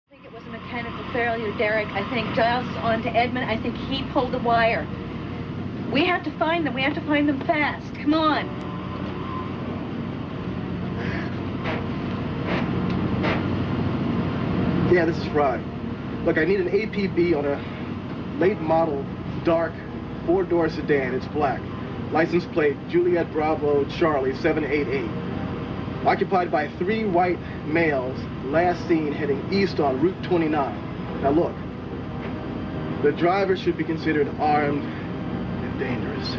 I think it was a mechanical failure, Derek. I think Giles is on to Edmund. I think he pulled the wire. We have to find them. We have to find them fast. Come on. Yeah, this is Frye. Look, I need an APB on a late model, dark, four-door sedan. It's black. License plate, Juliet Bravo Charlie 788. Occupied by 3 white males, last seen heading east on Route 29. Now look, the driver should be considered armed and dangerous.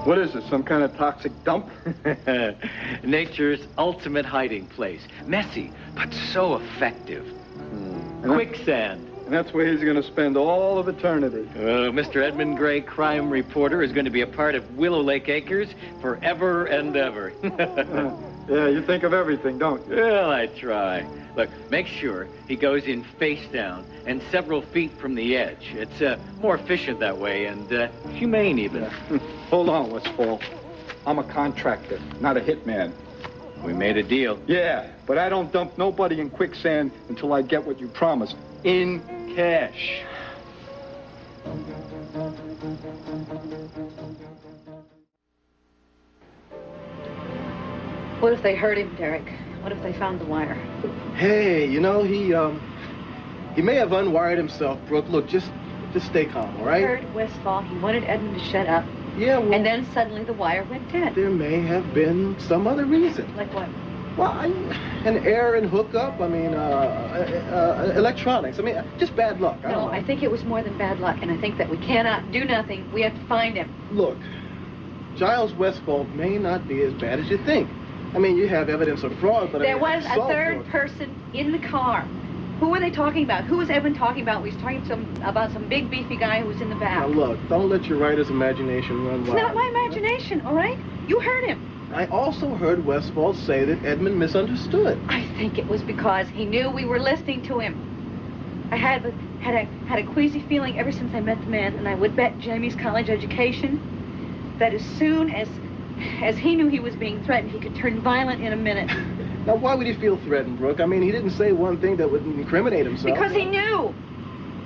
What is this, some kind of toxic dump? Nature's ultimate hiding place. Messy, but so effective. Quicksand. And that's where he's going to spend all of eternity. Mr. Edmund Grey, crime reporter, is going to be a part of Willow Lake Acres forever and ever. Yeah, you think of everything, don't you? Well, I try. Look, make sure he goes in face down and several feet from the edge. It's more efficient that way and humane even. Hold on, Westfall. I'm a contractor, not a hitman. We made a deal. Yeah, but I don't dump nobody in quicksand until I get what you promised. In cash. What if they hurt him, Derek? What if they found the wire? Hey, you know, he may have unwired himself, Brooke. Look, just stay calm, all right? I heard Westfall. He wanted Edmund to shut up. Yeah, well... And then suddenly the wire went dead. There may have been some other reason. Like what? Well, an error in hookup. I mean, electronics. I mean, just bad luck. I don't know. I think it was more than bad luck, and I think that we cannot do nothing. We have to find him. Look, Giles Westfall may not be as bad as you think. I mean, you have evidence of fraud, but... There was a third person in the car. Who were they talking about? Who was Edmund talking about? He was talking about some big, beefy guy who was in the back. Now, look, don't let your writer's imagination run wild. It's not my imagination, all right? You heard him. I also heard Westfall say that Edmund misunderstood. I think it was because he knew we were listening to him. I had a queasy feeling ever since I met the man, and I would bet Jamie's college education that as soon as he knew he was being threatened, he could turn violent in a minute. Now, why would he feel threatened, Brooke? I mean, he didn't say one thing that would incriminate himself. Because he knew.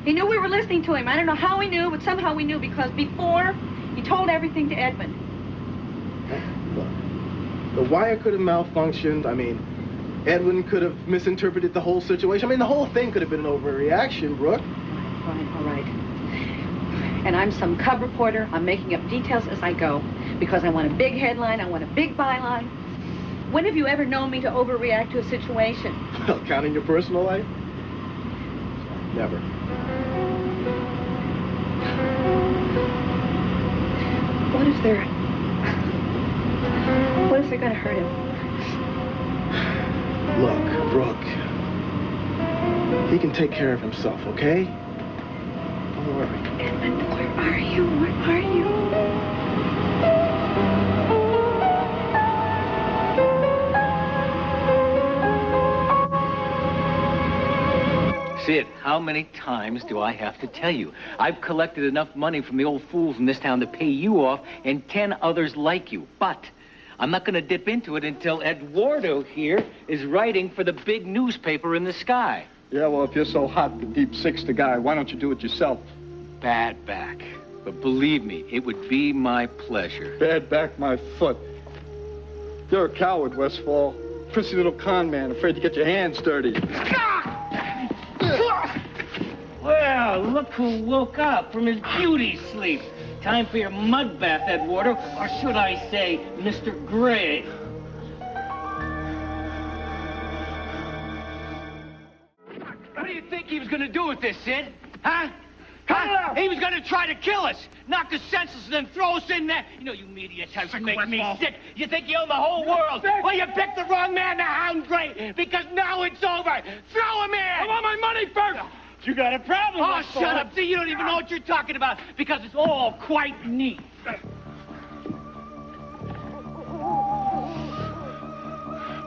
He knew we were listening to him. I don't know how he knew, but somehow we knew, because before, he told everything to Edmund. Look, the wire could have malfunctioned. I mean, Edwin could have misinterpreted the whole situation. I mean, the whole thing could have been an overreaction, Brooke. All right. And I'm some cub reporter. I'm making up details as I go, because I want a big headline, I want a big byline. When have you ever known me to overreact to a situation? Well, counting your personal life? Never. What if they're gonna hurt him? Look, Brooke, he can take care of himself, okay? Don't worry. Edmund, where are you? Where are you? Sid, how many times do I have to tell you? I've collected enough money from the old fools in this town to pay you off and 10 others like you. But I'm not going to dip into it until Eduardo here is writing for the big newspaper in the sky. Yeah, well, if you're so hot, the deep six the guy, why don't you do it yourself? Bad back. But believe me, it would be my pleasure. Bad back my foot. You're a coward, Westfall. Prissy little con man, afraid to get your hands dirty. Well, look who woke up from his beauty sleep. Time for your mud bath, Eduardo, or should I say, Mr. Grey. What do you think he was going to do with this, Sid? Huh? He was going to try to kill us, knock us senseless, and then throw us in there. You know, you media types make me sick. You think you own the whole world. Well, you picked the wrong man to hound Grey, because now it's over. Throw him in! I want my money first! You got a problem. Oh, shut up. See, you don't even know what you're talking about, because it's all quite neat.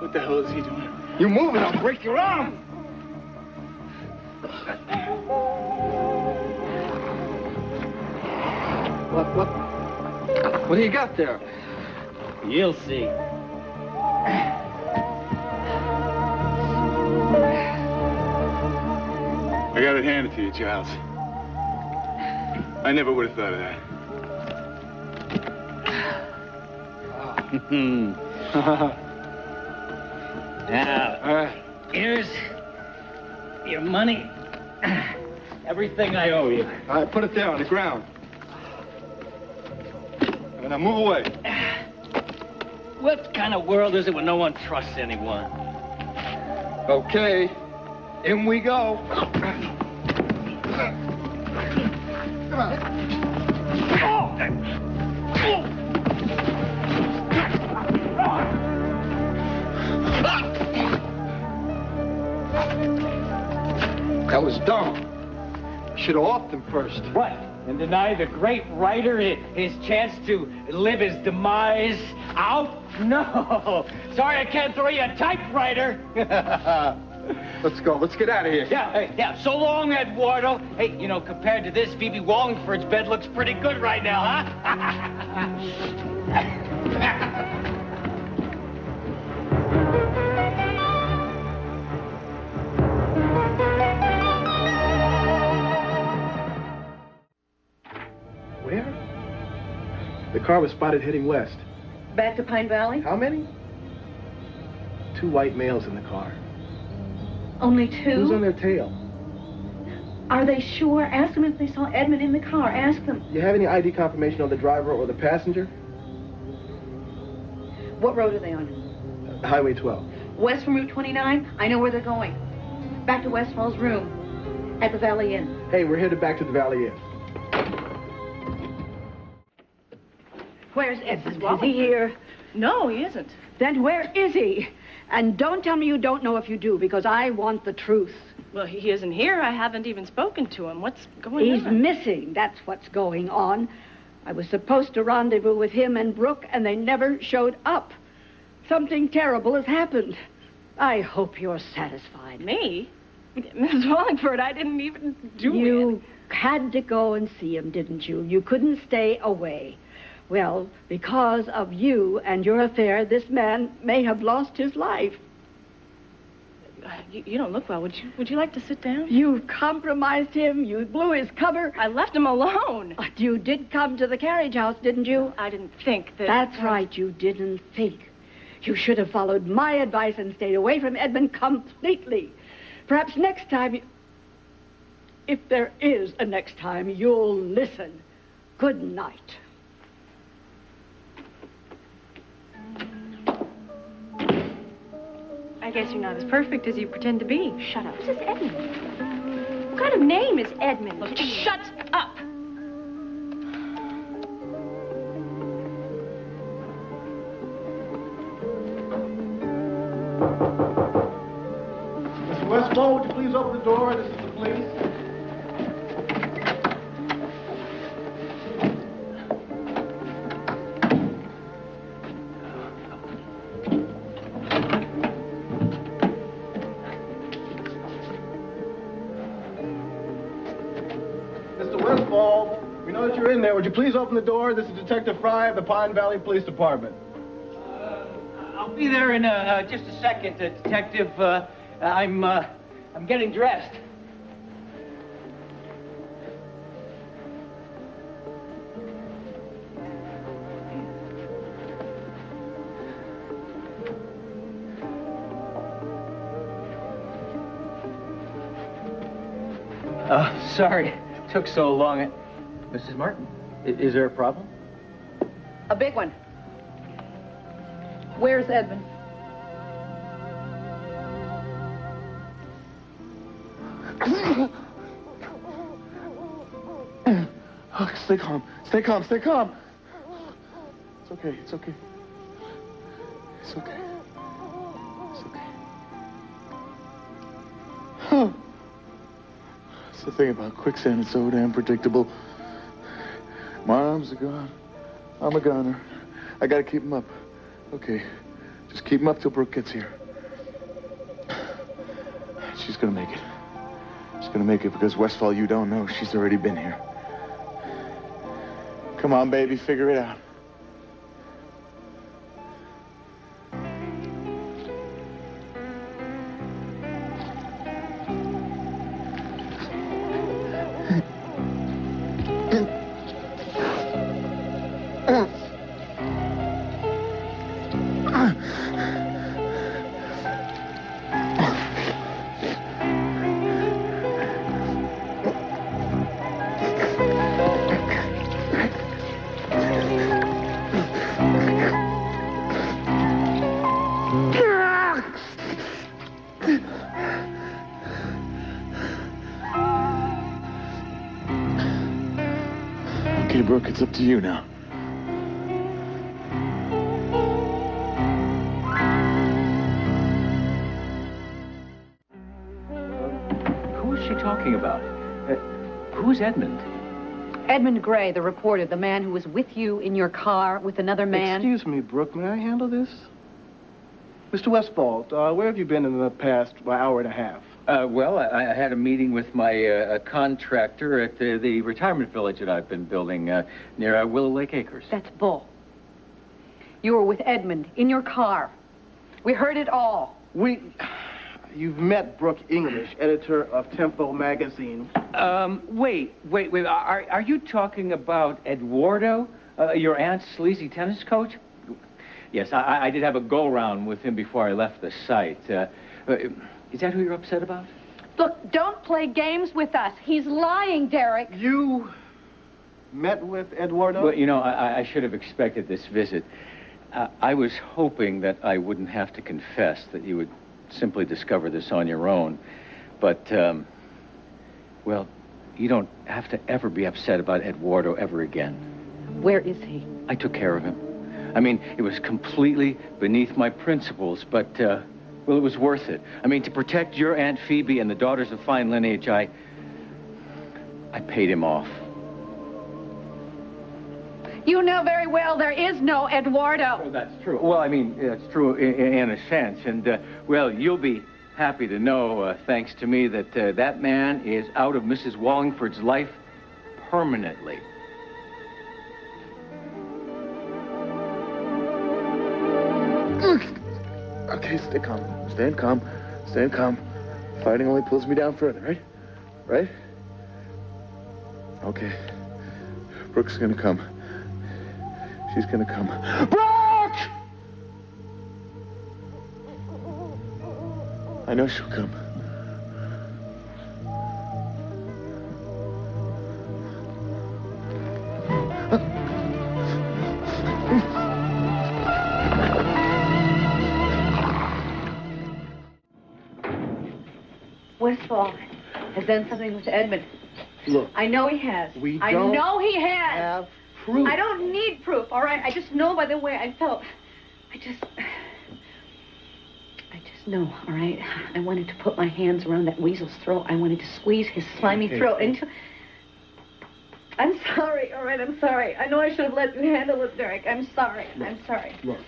What the hell is he doing? You move it, I'll break your arm. What do you got there? You'll see. gotta hand it to you, Giles. I never would have thought of that. Now, here's your money. Everything I owe you. All right, put it there on the ground. And now move away. What kind of world is it when no one trusts anyone? Okay, in we go. That was dumb. Should have offed him first. What? And deny the great writer his chance to live his demise out? No. Sorry, I can't throw you a typewriter. Let's go. Let's get out of here. Yeah. So long, Eduardo. Hey, you know, compared to this, Phoebe Wallingford's bed looks pretty good right now, huh? Where? The car was spotted heading west. Back to Pine Valley? How many? 2 white males in the car. Only 2? Who's on their tail? Are they sure? Ask them if they saw Edmund in the car. Ask them. You have any ID confirmation on the driver or the passenger? What road are they on? Highway 12. West from Route 29? I know where they're going. Back to Westfall's room at the Valley Inn. Hey, we're headed back to the Valley Inn. Where's Edmund? Is he here? No, he isn't. Then where is he? And don't tell me you don't know if you do, because I want the truth. Well, he isn't here. I haven't even spoken to him. What's going on? He's missing. That's what's going on. I was supposed to rendezvous with him and Brooke, and they never showed up. Something terrible has happened. I hope you're satisfied. Me? Mrs. Wallingford, I didn't even do it. You had to go and see him, didn't you? You couldn't stay away. Well, because of you and your affair, this man may have lost his life. You don't look well. Would you like to sit down? You compromised him. You blew his cover. I left him alone. But you did come to the carriage house, didn't you? I didn't think that... That's right, you didn't think. You should have followed my advice and stayed away from Edmund completely. Perhaps next time... If there is a next time, you'll listen. Good night. I guess you're not as perfect as you pretend to be. Shut up. Who's this Edmund? What kind of name is Edmund? Look, shut up. Mr. Westfall, would you please open the door? This is the police. Mr. Westfall, we know that you're in there. Would you please open the door? This is Detective Frye of the Pine Valley Police Department. I'll be there in just a second, Detective. I'm getting dressed. Sorry, it took so long. Mrs. Martin, is there a problem? A big one. Where's Edmund? Oh, stay calm. Stay calm. Stay calm. It's okay. It's okay. It's okay. It's okay. Huh. That's the thing about quicksand. It's so damn predictable. My arms are gone. I'm a goner. I gotta keep them up. Okay. Just keep them up till Brooke gets here. She's gonna make it. She's gonna make it because Westfall, you don't know. She's already been here. Come on, baby, figure it out. Okay, Brooke, it's up to you now. Who is she talking about? Who's Edmund? Edmund Grey, the reporter, the man who was with you in your car with another man. Excuse me, Brooke, may I handle this? Mr. Westfall, where have you been in the past hour and a half? Well, I had a meeting with my contractor at the retirement village that I've been building near Willow Lake Acres. That's bull. You were with Edmund in your car. We heard it all. You've met Brooke English, editor of Tempo magazine. Wait. Are you talking about Eduardo, your aunt's sleazy tennis coach? Yes, I did have a go-round with him before I left the site. Is that who you're upset about? Look, don't play games with us. He's lying, Derek. You met with Eduardo? Well, you know, I should have expected this visit. I was hoping that I wouldn't have to confess, that you would simply discover this on your own. But, well, you don't have to ever be upset about Eduardo ever again. Where is he? I took care of him. I mean, it was completely beneath my principles, but, well, it was worth it. I mean, to protect your Aunt Phoebe and the daughters of fine lineage, I paid him off. You know very well there is no Eduardo. Oh, that's true. Well, I mean, that's true in a sense. And, well, you'll be happy to know, thanks to me, that that man is out of Mrs. Wallingford's life permanently. Okay, stay calm. Stand calm. Stand calm. Fighting only pulls me down further, right? Right? Okay. Brooke's gonna come. She's gonna come. Brooke! I know she'll come. Westfall has done something with Edmund. Look. I know he has. I know he has. Have proof. I don't need proof, all right? I just know by the way I felt. I just know, all right? I wanted to put my hands around that weasel's throat. I wanted to squeeze his slimy throat into... I'm sorry, all right? I'm sorry. I know I should have let you handle it, Derek. I'm sorry. Look, I'm sorry. Look,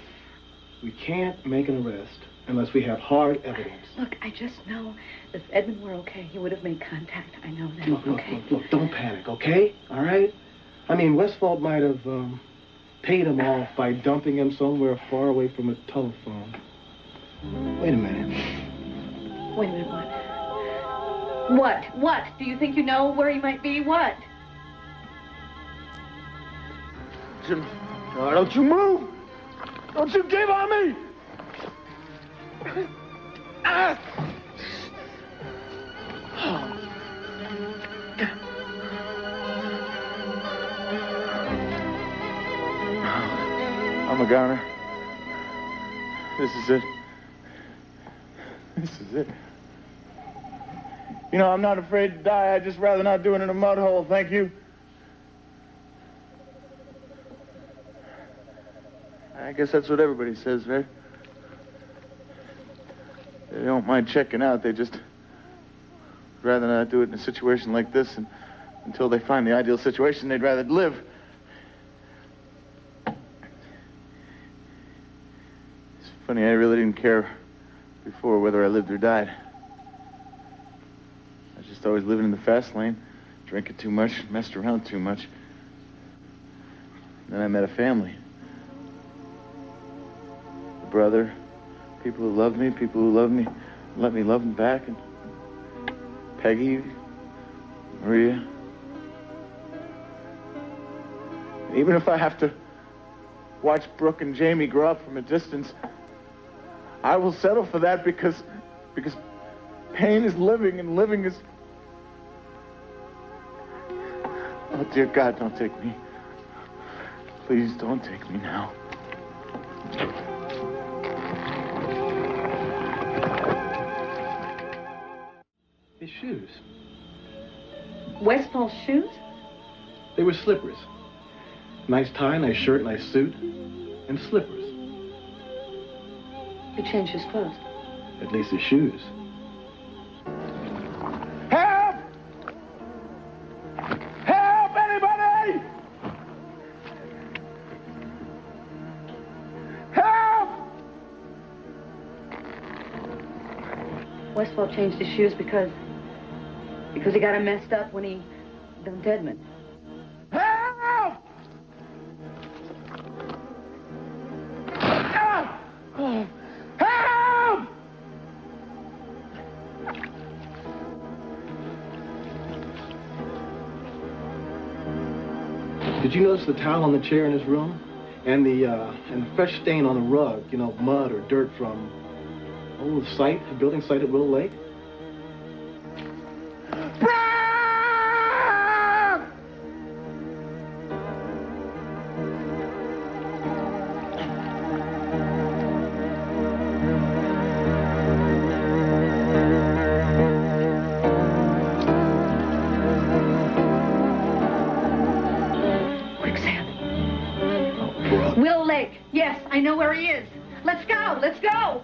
we can't make an arrest unless we have hard evidence. Look, I just know if Edmund were okay, he would have made contact. I know that, Look, okay? look, don't panic, okay? All right? I mean, Westfall might have paid him off by dumping him somewhere far away from a telephone. Wait a minute. Wait a minute, what? What? Do you think you know where he might be? What? Jim, don't you move! Don't you give on me! Ah! I'm a goner. This is it. This is it. You know, I'm not afraid to die. I'd just rather not do it in a mud hole, thank you. I guess that's what everybody says, right? They don't mind checking out. They just rather not do it in a situation like this. And until they find the ideal situation, they'd rather live. It's funny, I really didn't care before whether I lived or died. I was just always living in the fast lane, drinking too much, messed around too much. Then I met a family. A brother, people who loved me, people who loved me, let me love them back, and Peggy, Maria. Even if I have to watch Brooke and Jamie grow up from a distance, I will settle for that because pain is living and living is... Oh, dear God, don't take me. Please don't take me now. His shoes. Westfall's shoes? They were slippers. Nice tie, nice shirt, nice suit, and slippers. He changed his clothes. At least his shoes. Help! Help, anybody! Help! Westfall changed his shoes because he got him messed up when he dumped Edmund. Help! Help! Did you notice the towel on the chair in his room? And the fresh stain on the rug, you know, mud or dirt from, the building site at Willow Lake? Willow Lake. Yes, I know where he is. Let's go. Let's go.